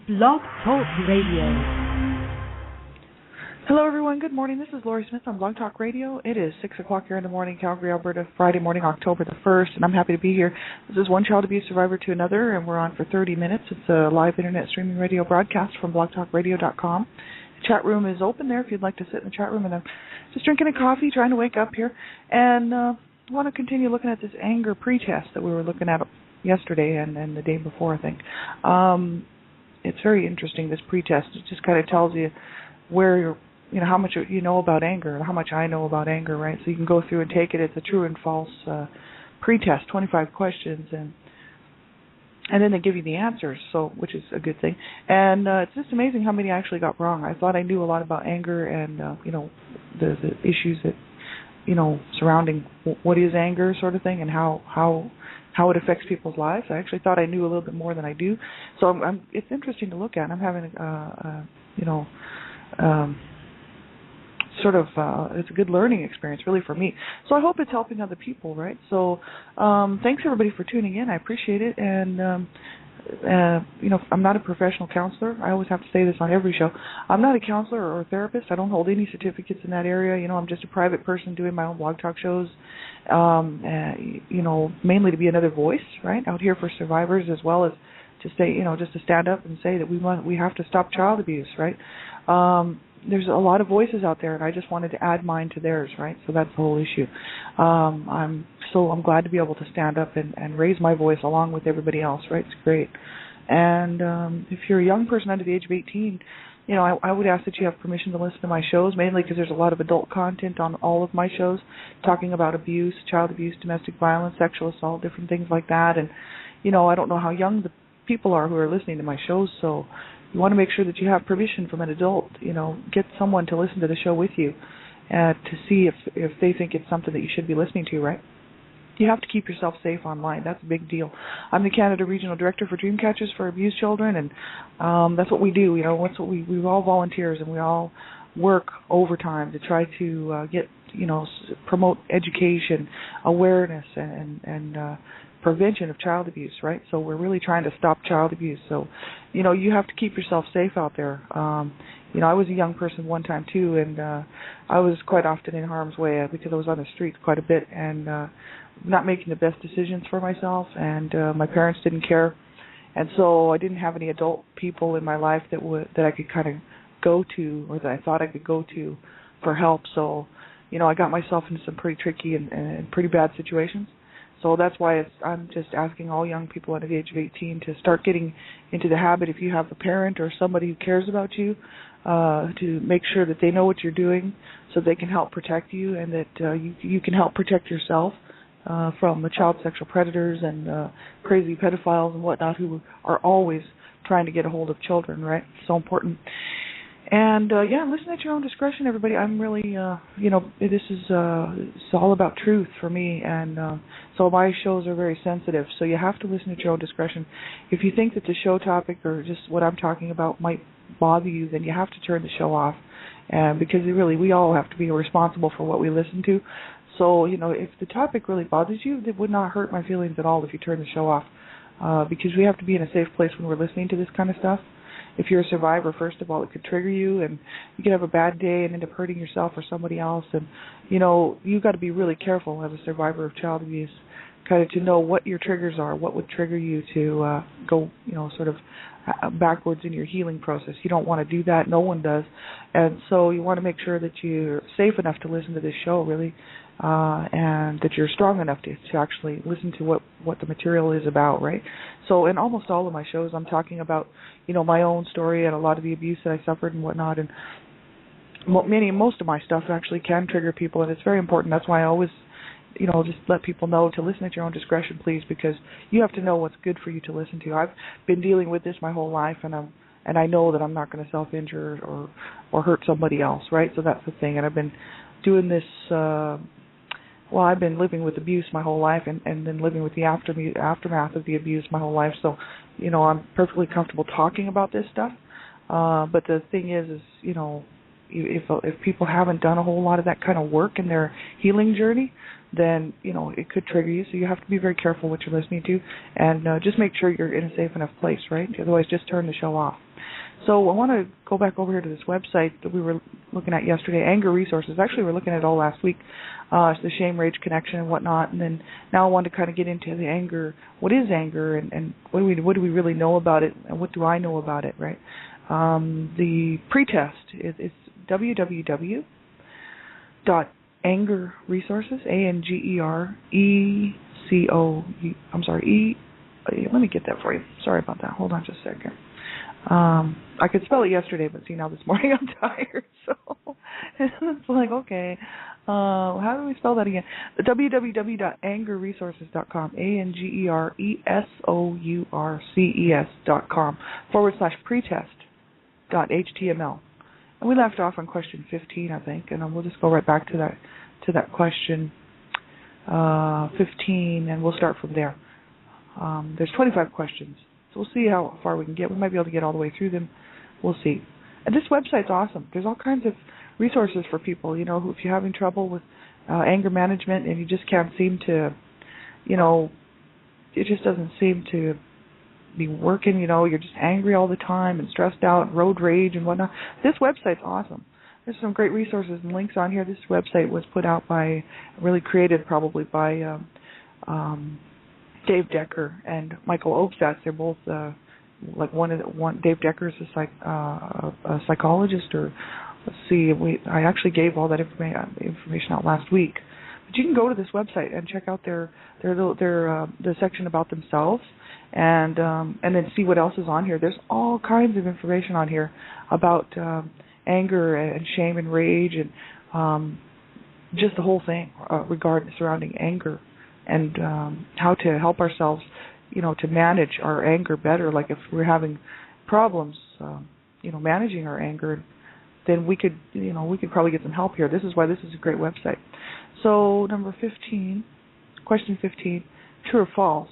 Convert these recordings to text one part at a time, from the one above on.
Blog Talk Radio. Hello, everyone. Good morning. This is Lori Smith on Blog Talk Radio. It is 6 o'clock here in the morning, Calgary, Alberta, Friday morning, October the 1st, and I'm happy to be here. This is one child abuse survivor to another, and we're on for 30 minutes. It's a live internet streaming radio broadcast from blogtalkradio.com. The chat room is open there if you'd like to sit in the chat room, and I'm just drinking a coffee, trying to wake up here, and want to continue looking at this anger pretest that we were looking at yesterday and the day before, I think. It's very interesting, this pretest. It just kind of tells you where you're, how much you know about anger, how much I know about anger, right? So you can go through and take it. It's a true and false pretest, 25 questions, and then they give you the answers, so which is a good thing. And it's just amazing how many I actually got wrong. I thought I knew a lot about anger and the issues that surrounding what is anger, sort of thing, and how it affects people's lives. I actually thought I knew a little bit more than I do. So it's interesting to look at. I'm having it's a good learning experience, really, for me. So I hope it's helping other people, right? So thanks, everybody, for tuning in. I appreciate it. And, I'm not a professional counselor. I always have to say this on every show. I'm not a counselor or a therapist. I don't hold any certificates in that area. I'm just a private person doing my own blog talk shows, mainly to be another voice, right, out here for survivors, as well as to say, just to stand up and say that we have to stop child abuse, right? There's a lot of voices out there, and I just wanted to add mine to theirs, right? So that's the whole issue. I'm glad to be able to stand up and raise my voice along with everybody else, right? It's great. And if you're a young person under the age of 18, I would ask that you have permission to listen to my shows, mainly because there's a lot of adult content on all of my shows, talking about abuse, child abuse, domestic violence, sexual assault, different things like that. And, I don't know how young the people are who are listening to my shows, so you want to make sure that you have permission from an adult. Get someone to listen to the show with you to see if they think it's something that you should be listening to, right? You have to keep yourself safe online. That's a big deal. I'm the Canada Regional Director for Dreamcatchers for Abused Children, and that's what we do. That's what we're all volunteers, and we all work overtime to try to get, promote education, awareness, and prevention of child abuse, right? So we're really trying to stop child abuse. So, you have to keep yourself safe out there. I was a young person one time too, and I was quite often in harm's way because I was on the streets quite a bit and not making the best decisions for myself, and my parents didn't care, and so I didn't have any adult people in my life that I could kind of go to, or that I thought I could go to for help. So, I got myself into some pretty tricky and pretty bad situations. So that's why I'm just asking all young people under the age of 18 to start getting into the habit, if you have a parent or somebody who cares about you, to make sure that they know what you're doing so they can help protect you, and that you can help protect yourself from the child sexual predators and crazy pedophiles and whatnot who are always trying to get a hold of children, right? It's so important. And, listen at your own discretion, everybody. I'm really, this is it's all about truth for me, and so my shows are very sensitive, so you have to listen at your own discretion. If you think that the show topic or just what I'm talking about might bother you, then you have to turn the show off, because we all have to be responsible for what we listen to. So, if the topic really bothers you, it would not hurt my feelings at all if you turn the show off, because we have to be in a safe place when we're listening to this kind of stuff. If you're a survivor, first of all, it could trigger you, and you could have a bad day and end up hurting yourself or somebody else. And, you've got to be really careful as a survivor of child abuse, kind of to know what your triggers are, what would trigger you to go, sort of backwards in your healing process. You don't want to do that. No one does. And so you want to make sure that you're safe enough to listen to this show, really, and that you're strong enough to actually listen to what the material is about, right? So in almost all of my shows, I'm talking about, my own story and a lot of the abuse that I suffered and whatnot, and most of my stuff actually can trigger people, and it's very important. That's why I always, just let people know to listen at your own discretion, please, because you have to know what's good for you to listen to. I've been dealing with this my whole life, and I know that I'm not going to self-injure or hurt somebody else, right? So that's the thing, and I've been doing this. I've been living with abuse my whole life, and then living with the aftermath of the abuse my whole life. So, I'm perfectly comfortable talking about this stuff. But the thing is, if people haven't done a whole lot of that kind of work in their healing journey, then, it could trigger you. So you have to be very careful what you're listening to, and just make sure you're in a safe enough place, right? Otherwise, just turn the show off. So I want to go back over here to this website that we were looking at yesterday, Anger Resources. Actually, we were looking at it all last week, the shame, rage connection and whatnot. And then now I want to kind of get into the anger. What is anger, and what do we really know about it, and what do I know about it, right? The pretest is www.angerresources, let me get that for you. Sorry about that. Hold on just a second. I could spell it yesterday, but see, now this morning I'm tired, so it's like, okay, how do we spell that again? www.angerresources.com, angerresources.com/pretest.html. And we left off on question 15, I think, and we'll just go right back to that question 15, and we'll start from there. There's 25 questions. So we'll see how far we can get. We might be able to get all the way through them. We'll see. And this website's awesome. There's all kinds of resources for people, if you're having trouble with anger management and you just can't seem to, it just doesn't seem to be working, you're just angry all the time and stressed out, road rage and whatnot. This website's awesome. There's some great resources and links on here. This website was put out really created probably by Dave Decker and Michael Obsatz. They're both Dave Decker is a psychologist, or let's see, I actually gave all that information out last week. But you can go to this website and check out their the section about themselves, and then see what else is on here. There's all kinds of information on here about anger and shame and rage and just the whole thing surrounding anger. And how to help ourselves, to manage our anger better. Like if we're having problems, managing our anger, then we could probably get some help here. This is why this is a great website. So number 15, question 15, true or false,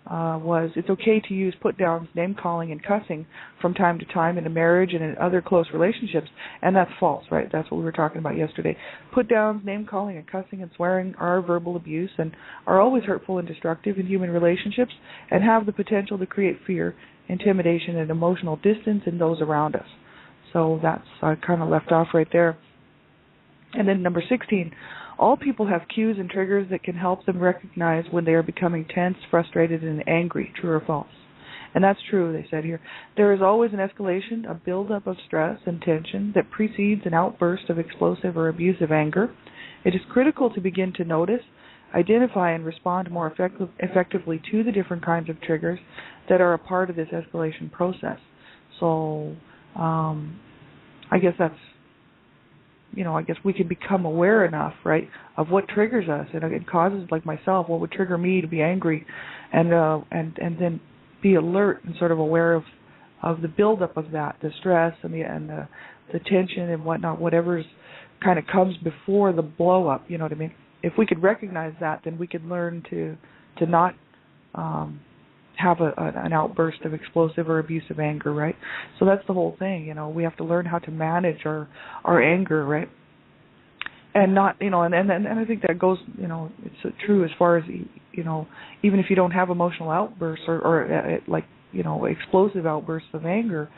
was it's okay to use put-downs, name-calling, and cussing from time to time in a marriage and in other close relationships, and that's false, right? That's what we were talking about yesterday. Put-downs, name-calling, and cussing and swearing are verbal abuse and are always hurtful and destructive in human relationships and have the potential to create fear, intimidation, and emotional distance in those around us. So that's, I kind of left off right there. And then number 16, all people have cues and triggers that can help them recognize when they are becoming tense, frustrated, and angry. True or false? And that's true, they said here. There is always an escalation, a buildup of stress and tension that precedes an outburst of explosive or abusive anger. It is critical to begin to notice, identify, and respond more effectively to the different kinds of triggers that are a part of this escalation process. So, I guess that's, I guess we can become aware enough, right, of what triggers us, and it causes, like myself, what would trigger me to be angry, and then be alert and sort of aware of the buildup of that, the stress and the tension and whatnot, whatever's kind of comes before the blow up. You know what I mean? If we could recognize that, then we could learn to not have an outburst of explosive or abusive anger, right? So that's the whole thing, we have to learn how to manage our anger, right? And not, and I think that goes, it's true as far as, even if you don't have emotional outbursts or explosive outbursts of anger,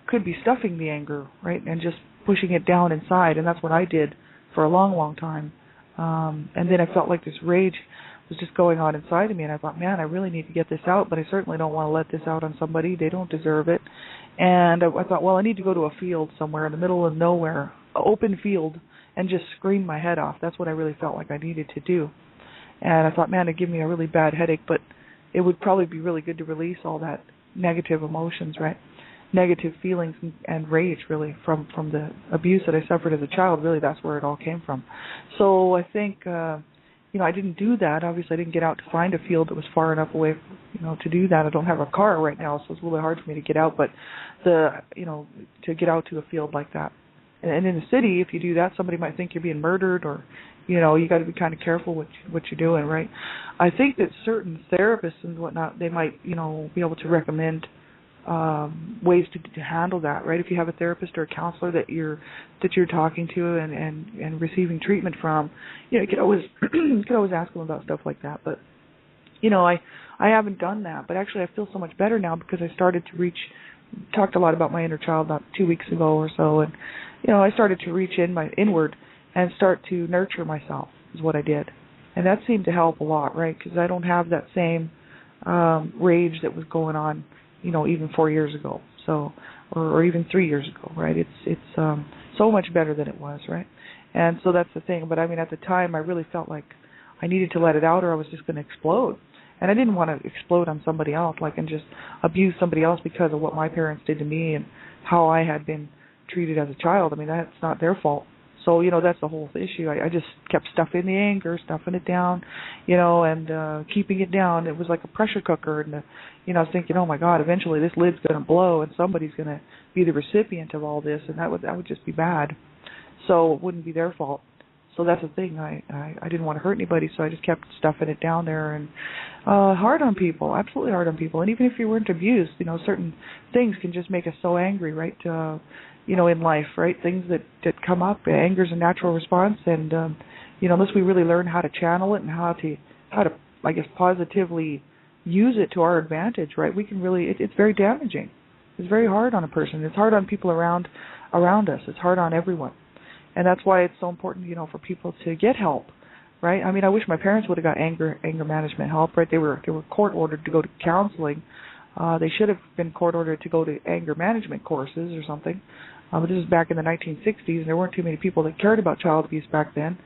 could be stuffing the anger, right? And just pushing it down inside, and that's what I did for a long, long time. And then I felt like this rage was just going on inside of me, and I thought, man, I really need to get this out, but I certainly don't want to let this out on somebody. They don't deserve it. And I thought, well, I need to go to a field somewhere in the middle of nowhere, an open field, and just scream my head off. That's what I really felt like I needed to do. And I thought, man, it'd give me a really bad headache, but it would probably be really good to release all that negative emotions, right? Negative feelings and rage, really, from the abuse that I suffered as a child. Really, that's where it all came from. So I think, I didn't do that. Obviously, I didn't get out to find a field that was far enough away, to do that. I don't have a car right now, so it's a little bit hard for me to get out. But to get out to a field like that, and in the city, if you do that, somebody might think you're being murdered, or you got to be kind of careful what you're doing, right? I think that certain therapists and whatnot, they might be able to recommend ways to handle that, right? If you have a therapist or a counselor that you're talking to and receiving treatment from, you could always ask them about stuff like that. But I haven't done that. But actually, I feel so much better now because I started to reach talked a lot about my inner child about 2 weeks ago or so, and I started to reach inward and start to nurture myself is what I did, and that seemed to help a lot, right? Because I don't have that same rage that was going on, even 4 years ago, so or even 3 years ago, right? It's so much better than it was, right? And so that's the thing. But I mean, at the time, I really felt like I needed to let it out, or I was just going to explode. And I didn't want to explode on somebody else, and just abuse somebody else because of what my parents did to me and how I had been treated as a child. I mean, that's not their fault. So, that's the whole issue. I just kept stuffing the anger, stuffing it down, and keeping it down. It was like a pressure cooker. And, I was thinking, oh, my God, eventually this lid's going to blow and somebody's going to be the recipient of all this, and that would just be bad. So it wouldn't be their fault. So that's the thing. I didn't want to hurt anybody, so I just kept stuffing it down there, and hard on people, absolutely hard on people. And even if you weren't abused, certain things can just make us so angry, right? In life, right? Things that come up. Anger is a natural response, and unless we really learn how to channel it and how to I guess positively use it to our advantage, right? We can really. It's very damaging. It's very hard on a person. It's hard on people around us. It's hard on everyone. And that's why it's so important, for people to get help, right? I mean, I wish my parents would have got anger management help, right? They were court ordered to go to counseling. They should have been court ordered to go to anger management courses or something. But this is back in the 1960s, and there weren't too many people that cared about child abuse back then.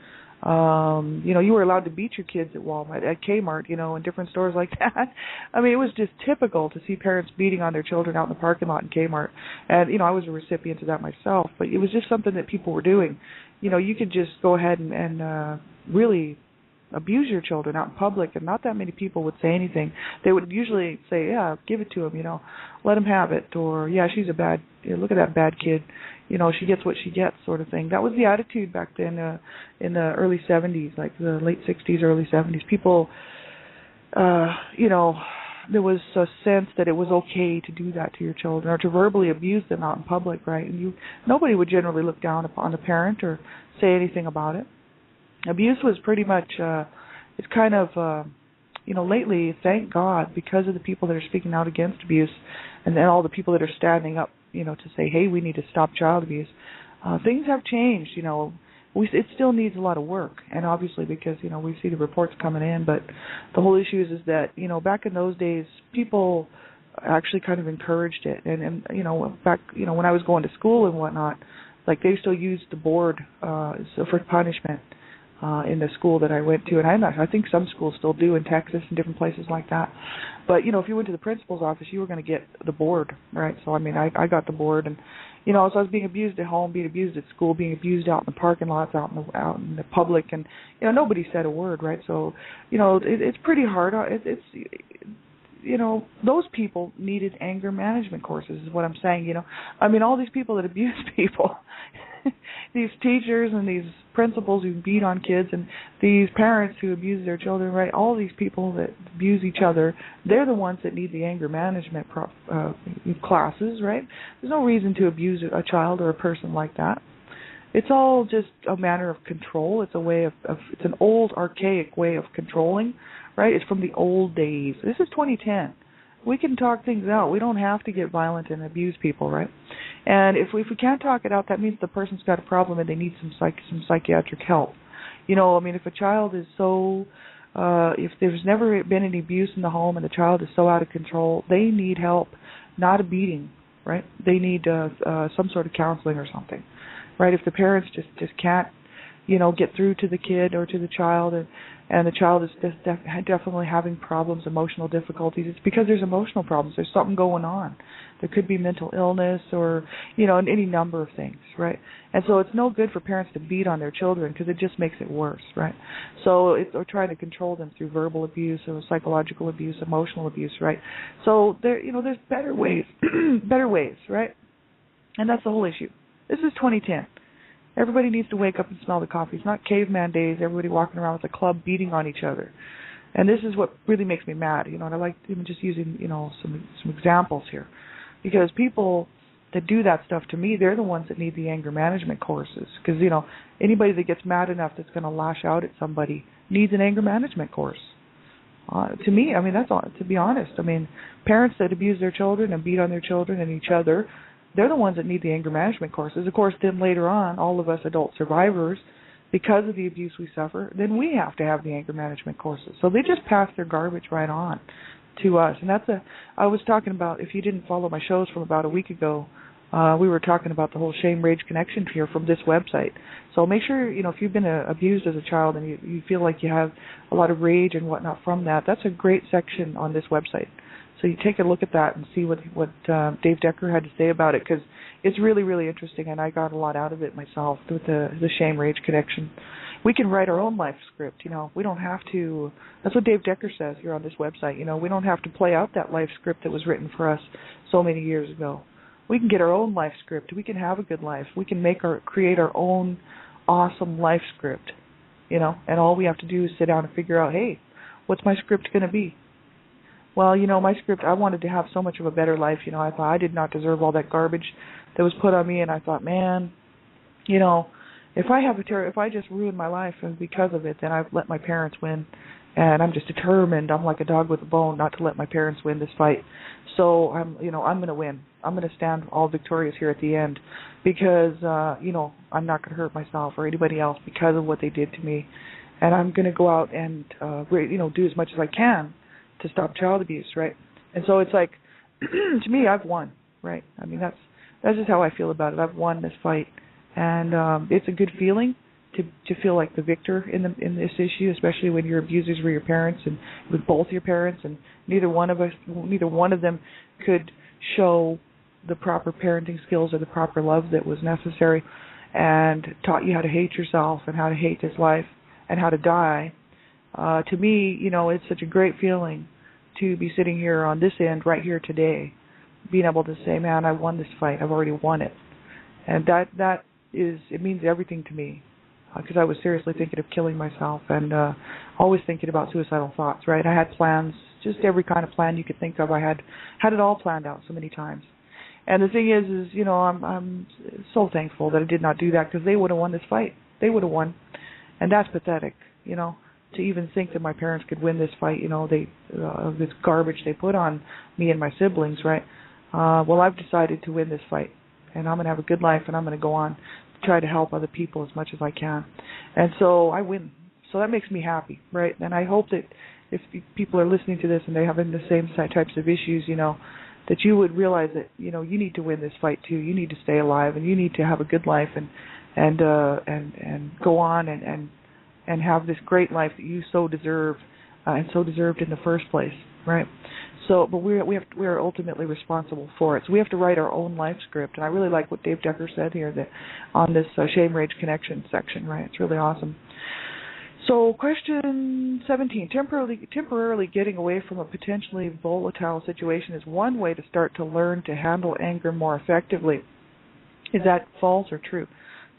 You were allowed to beat your kids at Walmart, at Kmart, and different stores like that. I mean, it was just typical to see parents beating on their children out in the parking lot in Kmart. And, I was a recipient of that myself, but it was just something that people were doing. You could just go ahead and really abuse your children out in public, and not that many people would say anything. They would usually say, yeah, give it to them, let them have it, or, yeah, she's look at that bad kid, she gets what she gets, sort of thing. That was the attitude back then in the early 70s, like the late 60s, early 70s. People, there was a sense that it was okay to do that to your children, or to verbally abuse them out in public, right? And nobody would generally look down upon a parent or say anything about it. Abuse was pretty much, it's kind of, lately, thank God, because of the people that are speaking out against abuse, and then all the people that are standing up, to say, hey, we need to stop child abuse, things have changed, it still needs a lot of work, and obviously because, we see the reports coming in, but the whole issue is that, back in those days, people actually kind of encouraged it, and back, when I was going to school and whatnot, like they still used the board for punishment. In the school that I went to, and I think some schools still do in Texas and different places like that. But if you went to the principal's office, you were going to get the board, right? So I mean, I got the board, and so I was being abused at home, being abused at school, being abused out in the parking lots, out in the public, and nobody said a word, right? So it's pretty hard. Those people needed anger management courses, is what I'm saying. I mean, all these people that abuse people. These teachers and these principals who beat on kids, and these parents who abuse their children, right? All these people that abuse each other, they're the ones that need the anger management classes, right? There's no reason to abuse a child or a person like that. It's all just a matter of control. It's a way of it's an old, archaic way of controlling, right? It's from the old days. This is 2010. We can talk things out. We don't have to get violent and abuse people, right? And if we can't talk it out, that means the person's got a problem and they need some psychiatric help. I mean, if a child is so, if there's never been any abuse in the home and the child is so out of control, they need help, not a beating, right? They need some sort of counseling or something, right? If the parents just can't, get through to the kid or to the child, and the child is definitely having problems, emotional difficulties, it's because there's emotional problems. There's something going on. There could be mental illness or, any number of things, right? And so it's no good for parents to beat on their children because it just makes it worse, right? So we're trying to control them through verbal abuse or psychological abuse, emotional abuse, right? So there's better ways, right? And that's the whole issue. This is 2010. Everybody needs to wake up and smell the coffee. It's not caveman days, everybody walking around with a club beating on each other. And this is what really makes me mad, and I like even just using, some examples here. Because people that do that stuff, to me, they're the ones that need the anger management courses. Because, anybody that gets mad enough that's going to lash out at somebody needs an anger management course. to me, I mean, that's all, to be honest. I mean, parents that abuse their children and beat on their children and each other, they're the ones that need the anger management courses. Of course, then later on, all of us adult survivors, because of the abuse we suffer, then we have to have the anger management courses. So they just pass their garbage right on to us. And I was talking about, if you didn't follow my shows from about a week ago, we were talking about the whole shame rage connection here from this website. So make sure, if you've been abused as a child and you feel like you have a lot of rage and whatnot from that, that's a great section on this website. So you take a look at that and see what Dave Decker had to say about it, because it's really, really interesting, and I got a lot out of it myself with the shame rage connection. We can write our own life script. We don't have to. That's what Dave Decker says here on this website. We don't have to play out that life script that was written for us so many years ago. We can get our own life script. We can have a good life. We can create our own awesome life script. And all we have to do is sit down and figure out, hey, what's my script going to be? Well, my script, I wanted to have so much of a better life. I thought I did not deserve all that garbage that was put on me, and I thought, man, if I just ruined my life and because of it, then I've let my parents win, and I'm just determined. I'm like a dog with a bone not to let my parents win this fight. So I'm going to win. I'm going to stand all victorious here at the end, because I'm not going to hurt myself or anybody else because of what they did to me, and I'm going to go out and do as much as I can to stop child abuse, right? And so it's like, to me, I've won, right? I mean, that's just how I feel about it. I've won this fight, and it's a good feeling to feel like the victor in this issue, especially when your abusers were your parents and with both your parents, and neither one of them could show the proper parenting skills or the proper love that was necessary, and taught you how to hate yourself and how to hate this life and how to die. To me, it's such a great feeling to be sitting here on this end right here today, being able to say, man, I won this fight. I've already won it. And it means everything to me, because I was seriously thinking of killing myself and always thinking about suicidal thoughts, right? I had plans, just every kind of plan you could think of. I had it all planned out so many times. And the thing is I'm so thankful that I did not do that, because they would have won this fight. They would have won. And that's pathetic, to even think that my parents could win this fight, this garbage they put on me and my siblings, right? Well, I've decided to win this fight, and I'm going to have a good life, and I'm going to go on to try to help other people as much as I can. And so I win. So that makes me happy, right? And I hope that if people are listening to this and they're having the same types of issues, that you would realize that, you need to win this fight too. You need to stay alive, and you need to have a good life and go on and have this great life that you so deserve and so deserved in the first place, right? So, but we are ultimately responsible for it. So we have to write our own life script. And I really like what Dave Decker said here that on this shame rage connection section, right? It's really awesome. So question 17, temporarily getting away from a potentially volatile situation is one way to start to learn to handle anger more effectively. Is that false or true?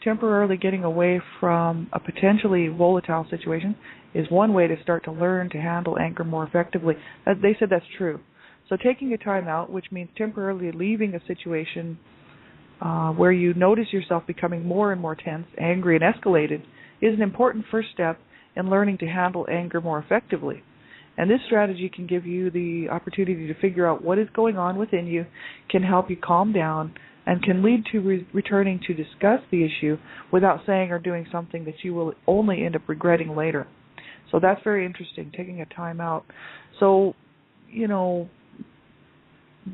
Temporarily getting away from a potentially volatile situation is one way to start to learn to handle anger more effectively. They said that's true. So taking a time out, which means temporarily leaving a situation where you notice yourself becoming more and more tense, angry, and escalated, is an important first step in learning to handle anger more effectively. And this strategy can give you the opportunity to figure out what is going on within you, can help you calm down, and can lead to returning to discuss the issue without saying or doing something that you will only end up regretting later. So that's very interesting, taking a time out. So,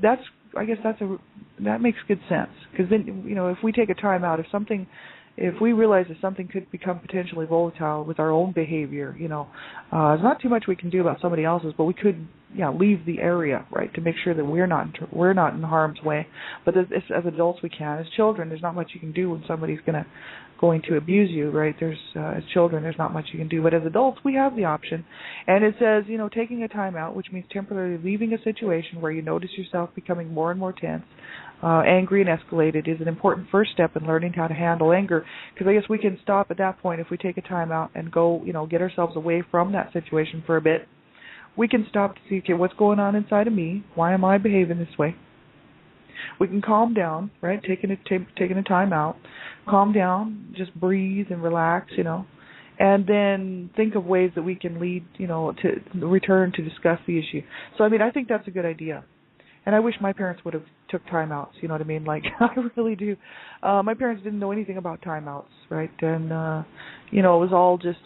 that makes good sense, because then, if we take a time out, if we realize that something could become potentially volatile with our own behavior, there's not too much we can do about somebody else's, but we could, leave the area, right, to make sure that we're not in harm's way. But as adults, we can. As children, there's not much you can do when somebody's going to abuse you, right? As children, there's not much you can do. But as adults, we have the option. And it says, taking a time out, which means temporarily leaving a situation where you notice yourself becoming more and more tense, angry and escalated, is an important first step in learning how to handle anger. Because I guess we can stop at that point if we take a time out and go, get ourselves away from that situation for a bit. We can stop to see, okay, what's going on inside of me? Why am I behaving this way? We can calm down, right? Taking a time out, calm down, just breathe and relax, and then think of ways that we can lead, to return to discuss the issue. So, I mean, I think that's a good idea. And I wish my parents would have took timeouts, you know what I mean? Like, I really do. My parents didn't know anything about timeouts, right? And, it was all just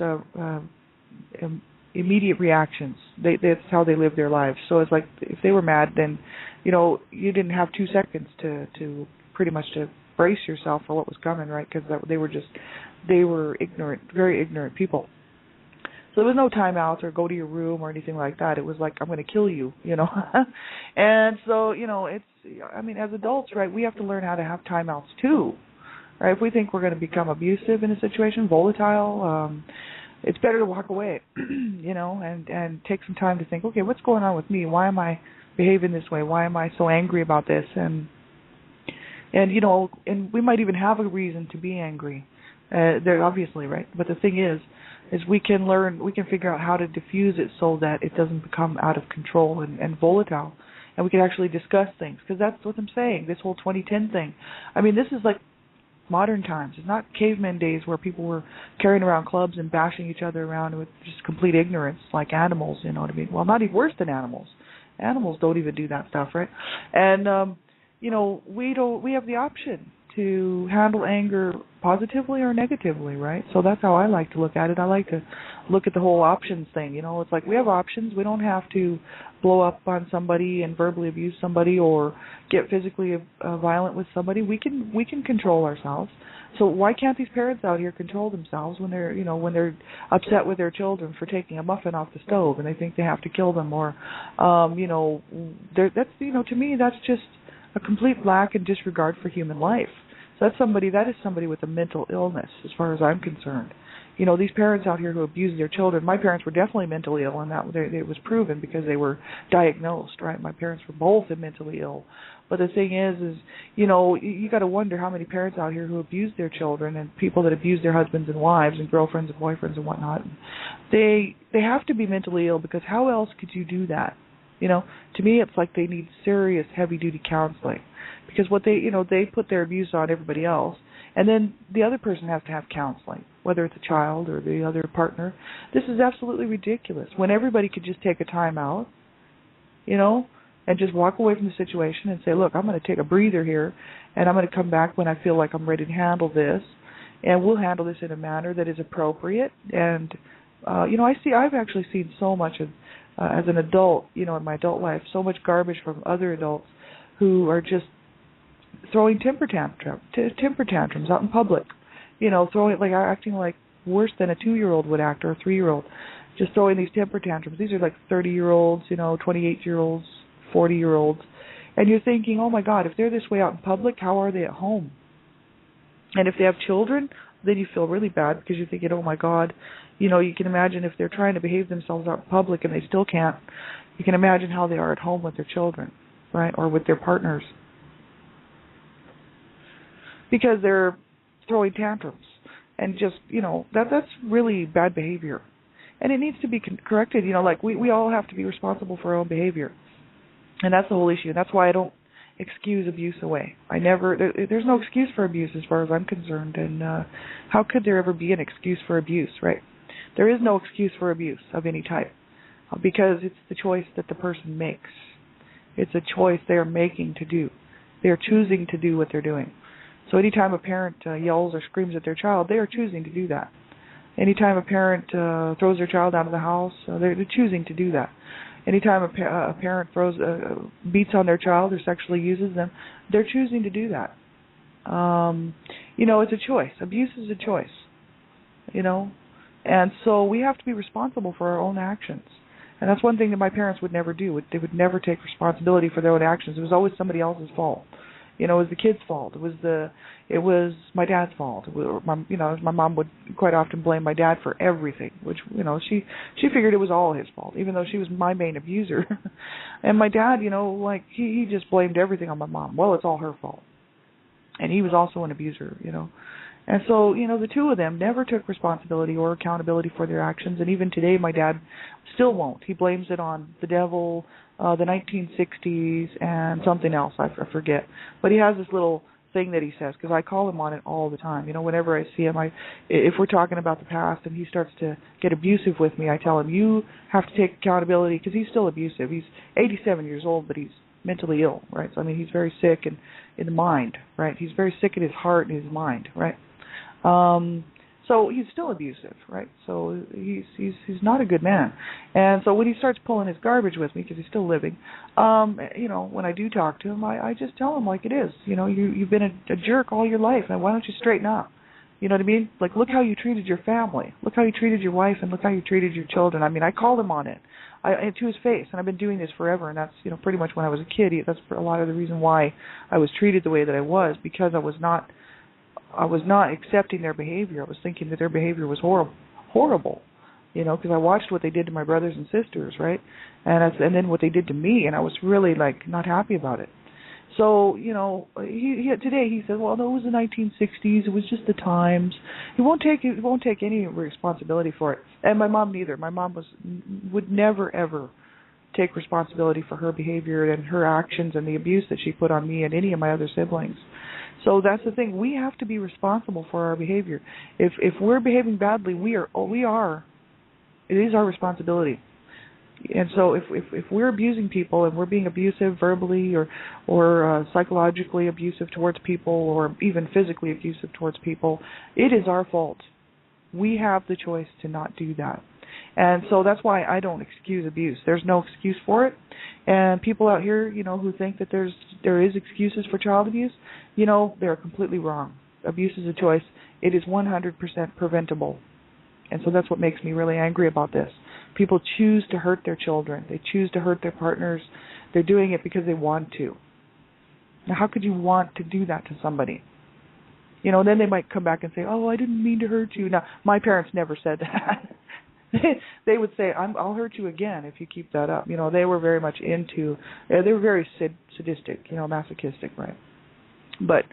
immediate reactions. That's how they lived their lives. So it's like if they were mad, then, you didn't have 2 seconds to pretty much to brace yourself for what was coming, right? Because they were ignorant, very ignorant people. So there was no timeouts or go to your room or anything like that. It was like, I'm going to kill you, And so, as adults, right, we have to learn how to have timeouts too, right? If we think we're going to become abusive in a situation, volatile, it's better to walk away, and take some time to think, okay, what's going on with me? Why am I behaving this way? Why am I so angry about this? And we might even have a reason to be angry. They're obviously, right? But the thing is we can figure out how to diffuse it so that it doesn't become out of control and volatile. And we can actually discuss things, because that's what I'm saying, this whole 2010 thing. I mean, this is like modern times. It's not caveman days where people were carrying around clubs and bashing each other around with just complete ignorance like animals, you know what I mean? Well, not even worse than animals. Animals don't even do that stuff, right? And, we have the option to handle anger positively or negatively, right? So that's how I like to look at it. I like to look at the whole options thing. It's like we have options. We don't have to blow up on somebody and verbally abuse somebody or get physically violent with somebody. We can control ourselves. So why can't these parents out here control themselves when they're upset with their children for taking a muffin off the stove and they think they have to kill them, or that's to me that's just a complete lack and disregard for human life. So that is somebody with a mental illness, as far as I'm concerned. These parents out here who abuse their children. My parents were definitely mentally ill, and that it was proven because they were diagnosed. Right, my parents were both mentally ill. But the thing is you got to wonder how many parents out here who abuse their children and people that abuse their husbands and wives and girlfriends and boyfriends and whatnot. They have to be mentally ill, because how else could you do that? To me, it's like they need serious, heavy-duty counseling, because what they put their abuse on everybody else, and then the other person has to have counseling, whether it's a child or the other partner. This is absolutely ridiculous. When everybody could just take a time out, and just walk away from the situation and say, look, I'm going to take a breather here, and I'm going to come back when I feel like I'm ready to handle this, and we'll handle this in a manner that is appropriate. And I've actually seen so much of, as an adult, in my adult life, so much garbage from other adults who are just throwing temper tantrums out in public, acting like worse than a 2-year-old would act, or a 3-year-old, just throwing these temper tantrums. These are like 30-year-olds, 28-year-olds, 40-year-olds, and you're thinking, oh my God, if they're this way out in public, how are they at home? And if they have children, then you feel really bad, because you're thinking, oh my God, you can imagine if they're trying to behave themselves out in public and they still can't, you can imagine how they are at home with their children, right, or with their partners, because they're throwing tantrums. And just, that's really bad behavior. And it needs to be corrected, we all have to be responsible for our own behavior. And that's the whole issue. That's why I don't excuse abuse away. There's no excuse for abuse as far as I'm concerned. And how could there ever be an excuse for abuse, right? There is no excuse for abuse of any type, because it's the choice that the person makes. It's a choice they are making to do. They are choosing to do what they're doing. So anytime a parent yells or screams at their child, they are choosing to do that. Anytime a parent throws their child out of the house, they're choosing to do that. Anytime a parent beats on their child or sexually uses them, they're choosing to do that. It's a choice. Abuse is a choice, And so we have to be responsible for our own actions. And that's one thing that my parents would never do. They would never take responsibility for their own actions. It was always somebody else's fault. It was the kid's fault. It was my dad's fault. My mom would quite often blame my dad for everything, which, she figured it was all his fault, even though she was my main abuser. And my dad, he just blamed everything on my mom. Well, it's all her fault. And he was also an abuser, And so, the two of them never took responsibility or accountability for their actions. And even today, my dad still won't. He blames it on the devil, the 1960s, and something else, I forget. But he has this little thing that he says, because I call him on it all the time. You know, whenever I see him, if we're talking about the past and he starts to get abusive with me, I tell him, you have to take accountability, because he's still abusive. He's 87 years old, but he's mentally ill, right? So, I mean, he's very sick in the mind, right? He's very sick in his heart and his mind, right? So he's still abusive, right? So he's not a good man. And so when he starts pulling his garbage with me, because he's still living, you know, when I do talk to him, I just tell him like it is. You know, you've been a jerk all your life, and why don't you straighten up? You know what I mean? Like, look how you treated your family. Look how you treated your wife, and look how you treated your children. I mean, I called him on it, to his face, and I've been doing this forever, and that's, you know, pretty much when I was a kid. That's a lot of the reason why I was treated the way that I was, because I was not accepting their behavior. I was thinking that their behavior was horrible, you know, because I watched what they did to my brothers and sisters, right? And then what they did to me, and I was really, like, not happy about it. So, you know, today he said, well, no, it was the 1960s. It was just the times. He won't take any responsibility for it, and my mom neither. My mom would never ever take responsibility for her behavior and her actions and the abuse that she put on me and any of my other siblings. So that's the thing. We have to be responsible for our behavior. If we're behaving badly, it is our responsibility. And so if we're abusing people and we're being abusive verbally or psychologically abusive towards people or even physically abusive towards people, it is our fault. We have the choice to not do that. And so that's why I don't excuse abuse. There's no excuse for it. And people out here, you know, who think that there is excuses for child abuse, you know, they're completely wrong. Abuse is a choice. It is 100% preventable. And so that's what makes me really angry about this. People choose to hurt their children. They choose to hurt their partners. They're doing it because they want to. Now, how could you want to do that to somebody? You know, then they might come back and say, oh, I didn't mean to hurt you. Now, my parents never said that. They would say, I'll hurt you again if you keep that up. You know, they were very much they were very sadistic, you know, masochistic, right? But,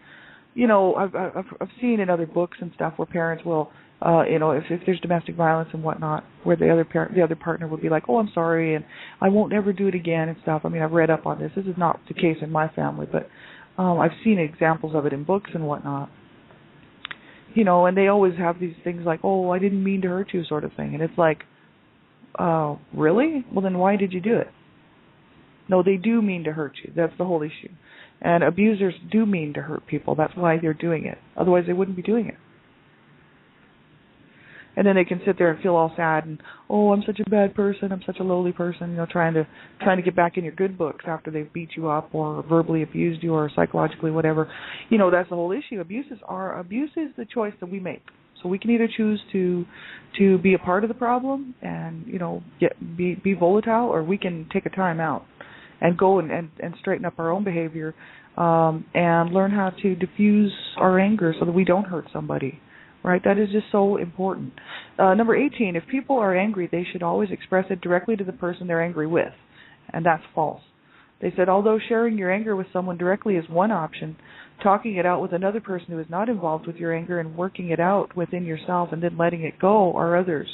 you know, I've seen in other books and stuff where parents will, you know, if there's domestic violence and whatnot, where the other partner would be like, oh, I'm sorry, and I won't ever do it again and stuff. I mean, I've read up on this. This is not the case in my family, but I've seen examples of it in books and whatnot. You know, and they always have these things like, oh, I didn't mean to hurt you sort of thing. And it's like, really? Well, then why did you do it? No, they do mean to hurt you. That's the whole issue. And abusers do mean to hurt people. That's why they're doing it. Otherwise, they wouldn't be doing it. And then they can sit there and feel all sad and, oh, I'm such a bad person, I'm such a lowly person, you know, trying to get back in your good books after they've beat you up or verbally abused you or psychologically, whatever. You know, that's the whole issue. Abuse is the choice that we make. So we can either choose to be a part of the problem and, you know, be volatile, or we can take a time out and go and straighten up our own behavior and learn how to diffuse our anger so that we don't hurt somebody. Right, that is just so important. Number 18, if people are angry, they should always express it directly to the person they're angry with, and that's false. They said, although sharing your anger with someone directly is one option, talking it out with another person who is not involved with your anger and working it out within yourself and then letting it go are others.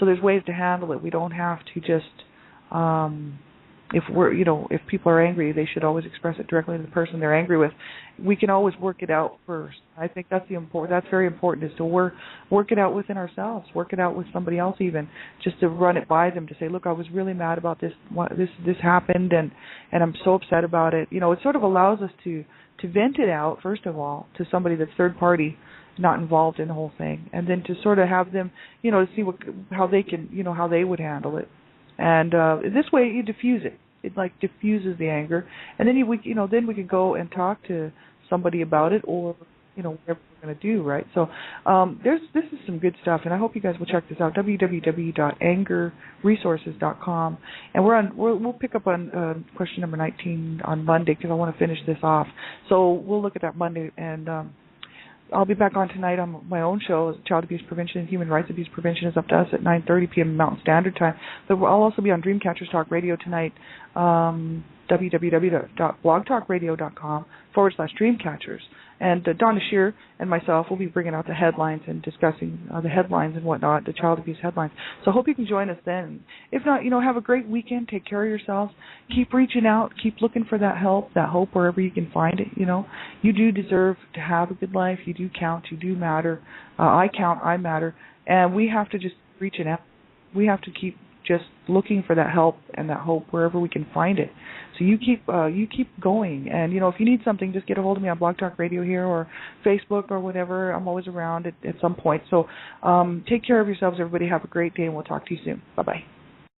So there's ways to handle it. We don't have to just, if people are angry, they should always express it directly to the person they're angry with. We can always work it out first. I think that's very important, is to work it out within ourselves, work it out with somebody else, even just to run it by them, to say, look, I was really mad about this happened, and I'm so upset about it. You know, it sort of allows us to vent it out, first of all, to somebody that's third party, not involved in the whole thing, and then to sort of have them, you know, to see how they can, you know, how they would handle it. And this way you diffuse it. It like diffuses the anger, and then then we can go and talk to somebody about it, or, you know, whatever we're going to do, right? So this is some good stuff, and I hope you guys will check this out, www.angerresources.com. And we'll pick up on question number 19 on Monday, because I want to finish this off. So we'll look at that Monday, and I'll be back on tonight on my own show. Child Abuse Prevention and Human Rights Abuse Prevention is up to us at 9:30 p.m. Mountain Standard Time. But I'll also be on Dreamcatchers Talk Radio tonight www.blogtalkradio.com/dreamcatchers. And Donna Shear and myself will be bringing out the headlines and discussing the headlines and whatnot, the child abuse headlines. So I hope you can join us then. If not, have a great weekend. Take care of yourselves. Keep reaching out. Keep looking for that help, that hope wherever you can find it. You do deserve to have a good life. You do count. You do matter. I count. I matter. And we have to just reach it out. We have to keep just looking for that help and that hope wherever we can find it. So you keep going. And, if you need something, just get a hold of me on Blog Talk Radio here or Facebook or whatever. I'm always around at some point. So take care of yourselves, everybody. Have a great day, and we'll talk to you soon. Bye-bye.